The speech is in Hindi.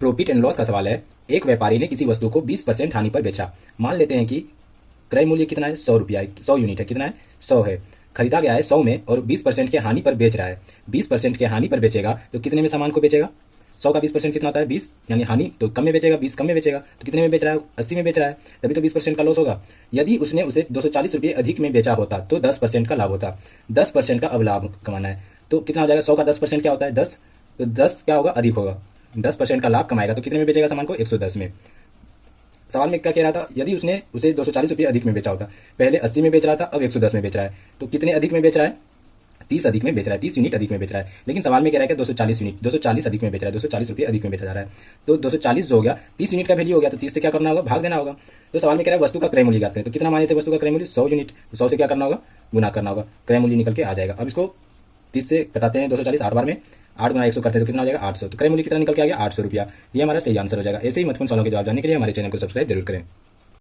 प्रॉफिट एंड लॉस का सवाल है। एक व्यापारी ने किसी वस्तु को 20% हानि पर बेचा। मान लेते हैं कि क्रय मूल्य कितना है, 100 रुपया, 100 यूनिट है, कितना है, 100 है। खरीदा गया है 100 में और 20% के हानि पर बेच रहा है। 20% के हानि पर बेचेगा तो कितने में सामान को बेचेगा? 100 का 20% कितना होता है, 20, यानी हानि तो कम में बेचेगा, 20 कम में बेचेगा, तो कितने में बेच रहा है, 80 में बेच रहा है, तभी तो 20% का लॉस होगा। यदि उसने उसे 240 रुपये अधिक में बेचा होता तो 10% का लाभ होता। 10% का अब लाभ कमाना है तो कितना हो जाएगा, 100 का 10% क्या होता है, 10, तो 10 क्या होगा, अधिक होगा। 10% का लाभ कमाएगा तो कितने में बेचेगा सामान को, 110 में। सवाल में क्या कह रहा था, यदि उसने उसे 240 रुपये अधिक में बेचा होता, पहले 80 में बेच रहा था, अब 110 में बेच रहा है, तो कितने अधिक में बेच रहा है, 30 अधिक में बेच रहा है, 30 यूनिट अधिक में बेच रहा है। लेकिन सवाल में कह रहा है कि 240 यूनिट, 240 अधिक में बेच रहा है, 240 रुपये अधिक में बेचा जा रहा है। तो 240 जो हो गया, 30 यूनिट का वैल्यू हो गया, तो 30 से क्या करना होगा, भाग देना होगा। तो सवाल में कह रहा है वस्तु का क्रय मूल्य ज्ञात करें, तो कितना माने थे वस्तु का क्रय मूल्य, 100 यूनिट, तो 100 से क्या करना होगा, गुना करना होगा, क्रय मूल्य निकल के आ जाएगा। अब इसको 30 से घटाते हैं, 240 8 बार में, 8 गुना 100 करते हैं तो कितना हो जाएगा, 800। तो क्रय मूल्य कितना निकल के आ गया, 800 रुपया। ये हमारा सही आंसर हो जाएगा। ऐसे ही महत्वपूर्ण सवालों के जवाब जानने के लिए हमारे चैनल को सब्सक्राइब जरूर करें।